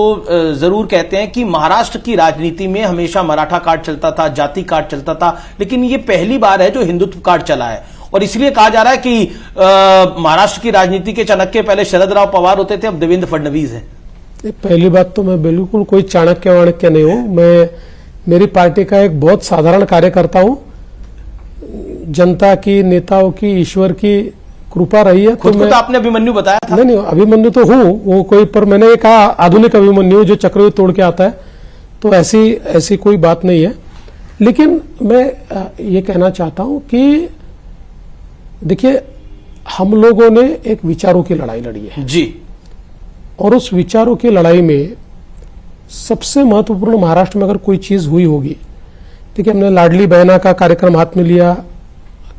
तो जरूर कहते हैं कि महाराष्ट्र की राजनीति में हमेशा मराठा कार्ड चलता था, जाति कार्ड चलता था, लेकिन ये पहली बार है जो हिंदुत्व कार्ड चला है। और इसलिए कहा जा रहा है कि महाराष्ट्र की राजनीति के चाणक्य पहले शरद राव पवार होते थे, अब देवेंद्र फडणवीस है। पहली बात तो मैं बिल्कुल कोई चाणक्य वाणक्य नहीं हूं। मैं मेरी पार्टी का एक बहुत साधारण कार्यकर्ता हूं। जनता की, नेताओं की, ईश्वर की कृपा रही है। खुद को तो आपने अभिमन्यु बताया था। नहीं, अभिमन्यु तो हूं वो कोई, पर मैंने ये कहा आधुनिक अभिमन्यु जो चक्रव्यूह तोड़ के आता है, तो ऐसी कोई बात नहीं है। लेकिन मैं ये कहना चाहता हूं कि देखिए, हम लोगों ने एक विचारों की लड़ाई लड़ी है जी, और उस विचारों की लड़ाई में सबसे महत्वपूर्ण महाराष्ट्र में अगर कोई चीज हुई होगी, देखिए हमने लाडली बहना का कार्यक्रम हाथ में लिया,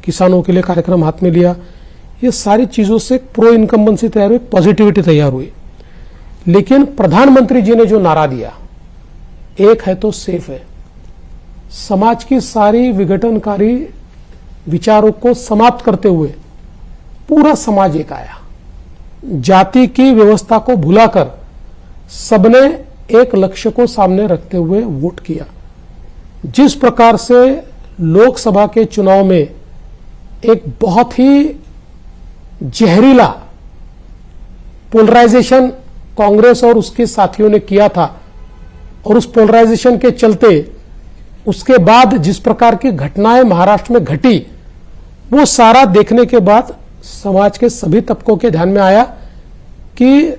किसानों के लिए कार्यक्रम हाथ में लिया, ये सारी चीजों से प्रो इनकम्बेंसी तैयार हुई, पॉजिटिविटी तैयार हुई। लेकिन प्रधानमंत्री जी ने जो नारा दिया, एक है तो सेफ है, समाज की सारी विघटनकारी विचारों को समाप्त करते हुए पूरा समाज एक आया। जाति की व्यवस्था को भुलाकर सबने एक लक्ष्य को सामने रखते हुए वोट किया। जिस प्रकार से लोकसभा के चुनाव में एक बहुत ही जहरीला पोलराइजेशन कांग्रेस और उसके साथियों ने किया था, और उस पोलराइजेशन के चलते उसके बाद जिस प्रकार की घटनाएं महाराष्ट्र में घटी, वो सारा देखने के बाद समाज के सभी तबकों के ध्यान में आया कि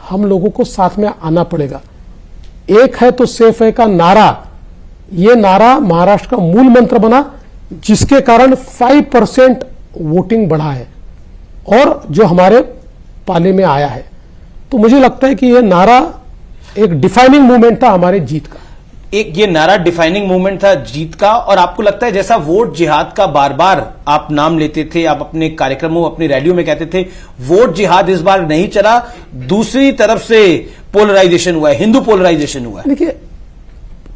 हम लोगों को साथ में आना पड़ेगा। एक है तो सेफ है का नारा, ये नारा महाराष्ट्र का मूल मंत्र बना, जिसके कारण 5% वोटिंग बढ़ा है और जो हमारे पाले में आया है। तो मुझे लगता है कि ये नारा एक डिफाइनिंग मूवमेंट था हमारे जीत का। एक ये नारा डिफाइनिंग मूवमेंट था जीत का। और आपको लगता है जैसा वोट जिहाद का बार बार आप नाम लेते थे, आप अपने कार्यक्रमों, अपनी रैलियों में कहते थे, वोट जिहाद इस बार नहीं चला, दूसरी तरफ से पोलराइजेशन हुआ है, हिंदू पोलराइजेशन हुआ है। देखिए,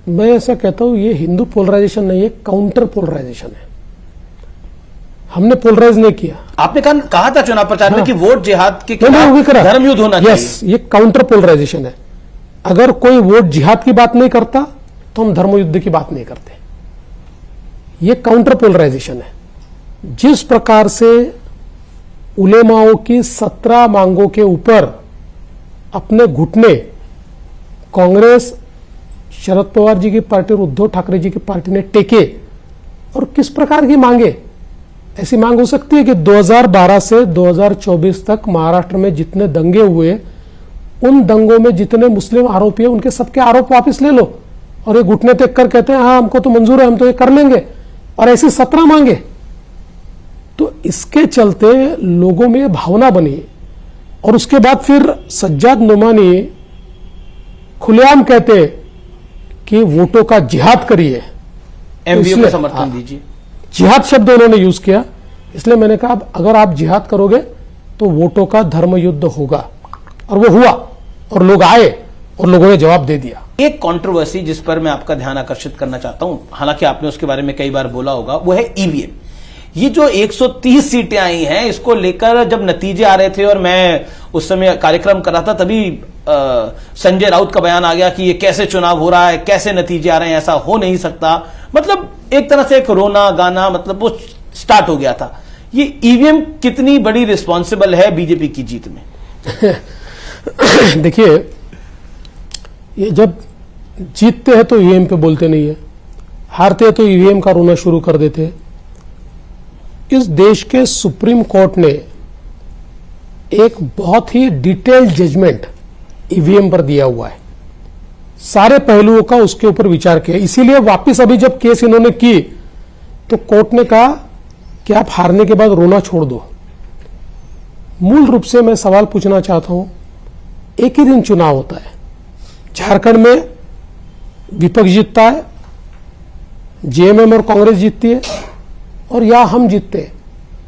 मैं ऐसा कहता हूं, ये हिंदू पोलराइजेशन नहीं है, काउंटर पोलराइजेशन है। हमने पोलराइज नहीं किया। आपने कहा था चुनाव प्रचार में कि वोट जिहाद के खिलाफ धर्म युद्ध होना चाहिए। यस, ये काउंटर पोलराइजेशन है। अगर कोई वोट जिहाद की बात नहीं करता तो हम धर्म युद्ध की बात नहीं करते। ये काउंटर पोलराइजेशन है। जिस प्रकार से उलेमाओं की 17 मांगों के ऊपर अपने घुटने कांग्रेस, शरद पवार जी की पार्टी और उद्धव ठाकरे जी की पार्टी ने टेके, और किस प्रकार की मांगे, ऐसी मांग हो सकती है कि 2012 से 2024 तक महाराष्ट्र में जितने दंगे हुए, उन दंगों में जितने मुस्लिम आरोपी हैं उनके सबके आरोप वापस ले लो, और ये घुटने टेक कर कहते हैं हाँ हमको तो मंजूर है, हम तो ये कर लेंगे, और ऐसी 17 मांगे। तो इसके चलते लोगों में भावना बनी, और उसके बाद फिर सज्जाद नुमानी खुलेआम कहते कि वोटों का जिहाद करिए, एमवीओ को समर्थन दीजिए। जिहाद शब्द उन्होंने यूज किया, इसलिए मैंने कहा अगर आप जिहाद करोगे तो वोटों का धर्म युद्ध होगा, और वो हुआ, और लोग आए और लोगों ने जवाब दे दिया। एक कंट्रोवर्सी जिस पर मैं आपका ध्यान आकर्षित करना चाहता हूं, हालांकि आपने उसके बारे में कई बार बोला होगा, वो है ईवीएम। ये जो 130 सीटें आई हैं, इसको लेकर जब नतीजे आ रहे थे और मैं उस समय कार्यक्रम कर रहा था, तभी संजय राउत का बयान आ गया कि ये कैसे चुनाव हो रहा है, कैसे नतीजे आ रहे हैं, ऐसा हो नहीं सकता। मतलब एक तरह से एक रोना गाना, मतलब वो स्टार्ट हो गया था। ये ईवीएम कितनी बड़ी रिस्पॉन्सिबल है बीजेपी की जीत में? देखिए, ये जब जीतते हैं तो ईवीएम पे बोलते नहीं है, हारते हैं तो ईवीएम का रोना शुरू कर देते हैं। इस देश के सुप्रीम कोर्ट ने एक बहुत ही डिटेल्ड जजमेंट ईवीएम पर दिया हुआ है, सारे पहलुओं का उसके ऊपर विचार किया। इसीलिए वापस अभी जब केस इन्होंने की तो कोर्ट ने कहा कि आप हारने के बाद रोना छोड़ दो। मूल रूप से मैं सवाल पूछना चाहता हूं, एक ही दिन चुनाव होता है, झारखंड में विपक्ष जीतता है, जेएमएम और कांग्रेस जीतती है, और या हम जीतते हैं।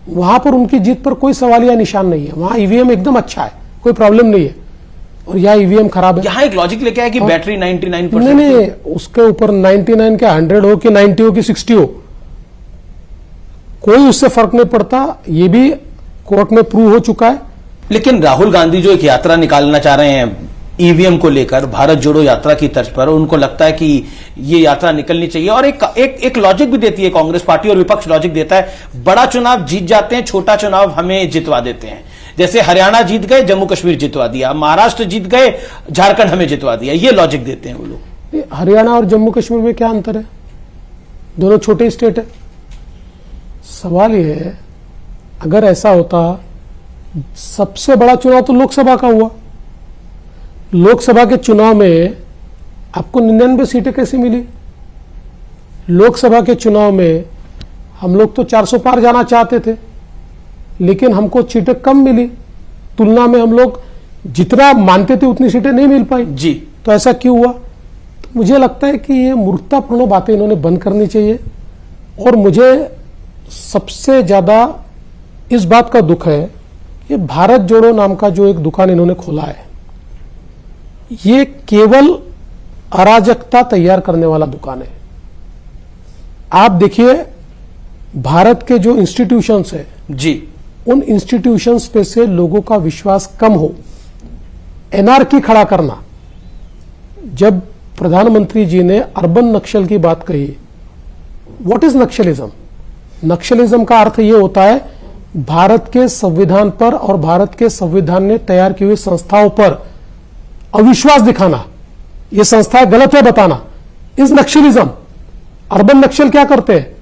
वहां पर उनकी जीत पर कोई सवाल या निशान नहीं है। वहां ईवीएम एकदम अच्छा है, कोई प्रॉब्लम नहीं है, और यहाँ ईवीएम खराब है। यहां एक लॉजिक लेके आया कि बैटरी 99%। नहीं, उसके ऊपर 99 के 100 हो कि 90 हो कि 60 हो, कोई उससे फर्क नहीं पड़ता। ये भी कोर्ट में प्रूव हो चुका है। लेकिन राहुल गांधी जो एक यात्रा निकालना चाह रहे हैं ईवीएम को लेकर भारत जोड़ो यात्रा की तर्ज पर उनको लगता है कि ये यात्रा निकलनी चाहिए, और एक लॉजिक भी देती है कांग्रेस पार्टी और विपक्ष लॉजिक देता है, बड़ा चुनाव जीत जाते हैं, छोटा चुनाव हमें जितवा देते हैं। जैसे हरियाणा जीत गए, जम्मू कश्मीर जितवा दिया, महाराष्ट्र जीत गए, झारखंड हमें जितवा दिया, ये लॉजिक देते हैं वो लोग। हरियाणा और जम्मू कश्मीर में क्या अंतर है? दोनों छोटे स्टेट है। सवाल यह है, अगर ऐसा होता, सबसे बड़ा चुनाव तो लोकसभा का हुआ, लोकसभा के चुनाव में आपको 99 सीटें कैसे मिली? लोकसभा के चुनाव में हम लोग तो 400 पार जाना चाहते थे, लेकिन हमको सीटें कम मिली, तुलना में हम लोग जितना मानते थे उतनी सीटें नहीं मिल पाई जी। तो ऐसा क्यों हुआ? तो मुझे लगता है कि ये मूर्खतापूर्ण बातें इन्होंने बंद करनी चाहिए। और मुझे सबसे ज्यादा इस बात का दुख है कि भारत जोड़ो नाम का जो एक दुकान इन्होंने खोला है, ये केवल अराजकता तैयार करने वाला दुकान है। आप देखिए, भारत के जो इंस्टीट्यूशंस है जी, उन इंस्टीट्यूशंस पे से लोगों का विश्वास कम हो, एनआरकी खड़ा करना। जब प्रधानमंत्री जी ने अर्बन नक्सल की बात कही, व्हाट इज नक्सलिज्म? नक्सलिज्म का अर्थ यह होता है भारत के संविधान पर और भारत के संविधान ने तैयार की हुई संस्थाओं पर अविश्वास दिखाना, ये संस्थाएं गलत है बताना, इज नक्सलिज्म। अर्बन नक्सल क्या करते हैं?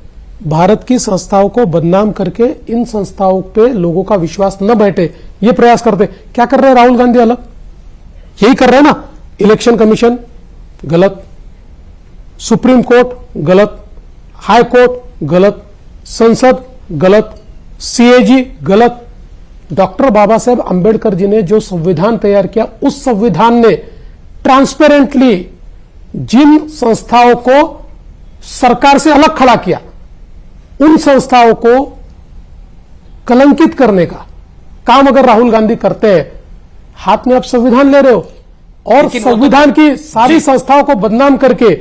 भारत की संस्थाओं को बदनाम करके इन संस्थाओं पे लोगों का विश्वास न बैठे, ये प्रयास करते। क्या कर रहे हैं राहुल गांधी? अलग यही कर रहे हैं ना। इलेक्शन कमीशन गलत, सुप्रीम कोर्ट गलत, हाई कोर्ट गलत, संसद गलत, सीएजी गलत। डॉक्टर बाबा साहेब अंबेडकर जी ने जो संविधान तैयार किया, उस संविधान ने ट्रांसपेरेंटली जिन संस्थाओं को सरकार से अलग खड़ा किया, उन संस्थाओं को कलंकित करने का काम अगर राहुल गांधी करते हैं, हाथ में आप संविधान ले रहे हो और संविधान की सारी संस्थाओं को बदनाम करके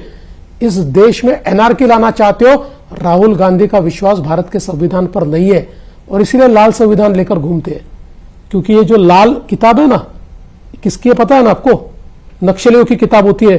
इस देश में एनआरकी लाना चाहते हो। राहुल गांधी का विश्वास भारत के संविधान पर नहीं है और इसीलिए लाल संविधान लेकर घूमते हैं। क्योंकि ये जो लाल किताब है ना, किसकी है पता है ना आपको? नक्सलियों की किताब होती है।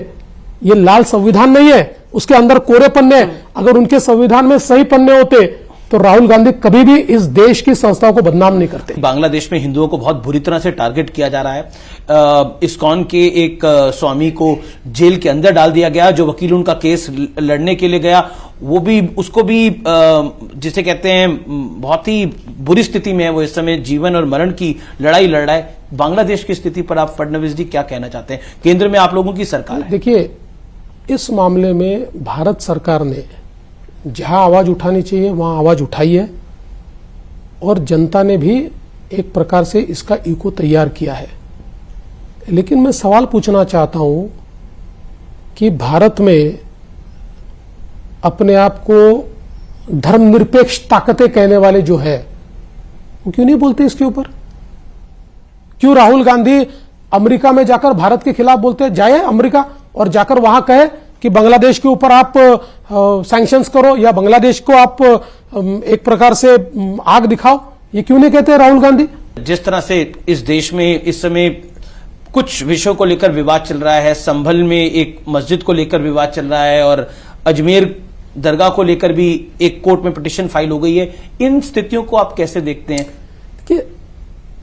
ये लाल संविधान नहीं है, उसके अंदर कोरे पन्ने हैं। अगर उनके संविधान में सही पन्ने होते तो राहुल गांधी कभी भी इस देश की संस्थाओं को बदनाम नहीं करते। बांग्लादेश में हिंदुओं को बहुत बुरी तरह से टारगेट किया जा रहा है। इस्कॉन के एक स्वामी को जेल के अंदर डाल दिया गया, जो वकील उनका केस लड़ने के लिए गया, वो भी, उसको भी जिसे कहते हैं बहुत ही बुरी स्थिति में है। वो इस समय जीवन और मरण की लड़ाई लड़ रहा है। बांग्लादेश की स्थिति पर आप फडणवीस जी क्या कहना चाहते हैं? केंद्र में आप लोगों की सरकार है। देखिए, इस मामले में भारत सरकार ने जहां आवाज उठानी चाहिए वहां आवाज उठाई है और जनता ने भी एक प्रकार से इसका इको तैयार किया है। लेकिन मैं सवाल पूछना चाहता हूं कि भारत में अपने आप को धर्मनिरपेक्ष ताकतें कहने वाले जो है, वो क्यों नहीं बोलते इसके ऊपर? क्यों राहुल गांधी अमेरिका में जाकर भारत के खिलाफ बोलते हैं? जाए अमेरिका और जाकर वहां कहे कि बांग्लादेश के ऊपर आप सैंक्शंस करो या बांग्लादेश को आप एक प्रकार से आग दिखाओ। ये क्यों नहीं कहते राहुल गांधी? जिस तरह से इस देश में इस समय कुछ विषयों को लेकर विवाद चल रहा है, संभल में एक मस्जिद को लेकर विवाद चल रहा है और अजमेर दरगाह को लेकर भी एक कोर्ट में पिटीशन फाइल हो गई है, इन स्थितियों को आप कैसे देखते हैं? कि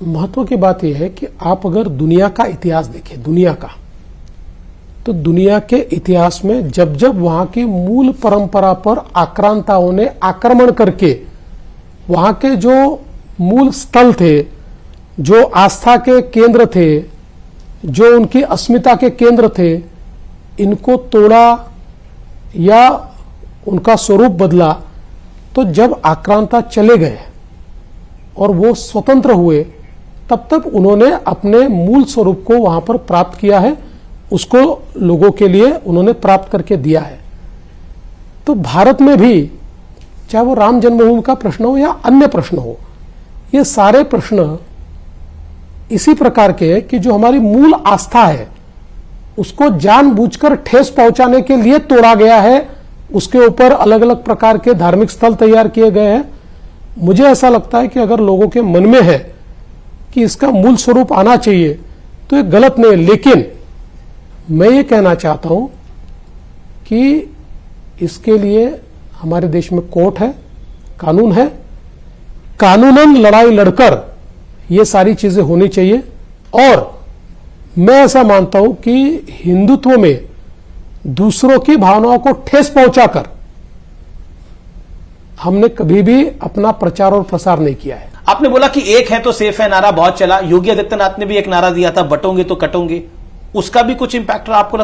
महत्व की बात यह है कि आप अगर दुनिया का इतिहास देखें, दुनिया का, तो दुनिया के इतिहास में जब जब वहां की मूल परंपरा पर आक्रांताओं ने आक्रमण करके वहां के जो मूल स्थल थे, जो आस्था के केंद्र थे, जो उनकी अस्मिता के केंद्र थे, इनको तोड़ा या उनका स्वरूप बदला, तो जब आक्रांता चले गए और वो स्वतंत्र हुए, तब तक उन्होंने अपने मूल स्वरूप को वहां पर प्राप्त किया है, उसको लोगों के लिए उन्होंने प्राप्त करके दिया है। तो भारत में भी चाहे वो राम जन्मभूमि का प्रश्न हो या अन्य प्रश्न हो, ये सारे प्रश्न इसी प्रकार के हैं कि जो हमारी मूल आस्था है उसको जानबूझकर ठेस पहुंचाने के लिए तोड़ा गया है, उसके ऊपर अलग अलग प्रकार के धार्मिक स्थल तैयार किए गए हैं। मुझे ऐसा लगता है कि अगर लोगों के मन में है कि इसका मूल स्वरूप आना चाहिए तो ये गलत नहीं है, लेकिन मैं ये कहना चाहता हूं कि इसके लिए हमारे देश में कोर्ट है, कानून है, कानूनन लड़ाई लड़कर ये सारी चीजें होनी चाहिए। और मैं ऐसा मानता हूं कि हिंदुत्व में दूसरों की भावनाओं को ठेस पहुंचाकर हमने कभी भी अपना प्रचार और प्रसार नहीं किया है। आपने बोला कि एक है तो सेफ है नारा बहुत चला, योगी आदित्यनाथ ने भी एक नारा दिया था, बटोगे तो कटोगे, उसका भी कुछ इंपैक्ट रहा आपको लगता है?